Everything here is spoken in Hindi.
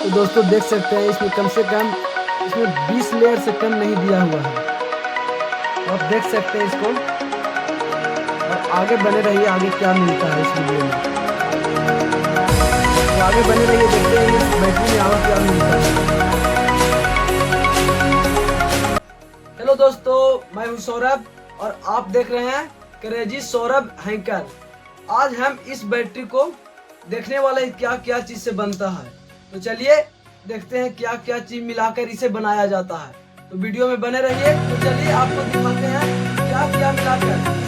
तो दोस्तों देख सकते हैं इसमें कम से कम इसमें 20 लेयर से कम नहीं दिया हुआ है। तो आप देख सकते हैं इसको और आगे बने रहिए, आगे क्या मिलता है इस वीडियो में। तो आगे बने रहिए, देखते हैं इस बैटरी में और क्या मिलता है। हेलो दोस्तों, मैं हूं सौरभ और आप देख रहे हैं क्रेजी सौरभ हैकर। आज हम इस बैटरी को देखने वाले क्या क्या चीज से बनता है। तो चलिए देखते हैं क्या क्या चीज मिलाकर इसे बनाया जाता है। तो वीडियो में बने रहिए। तो चलिए आपको दिखाते हैं क्या क्या मिलाकर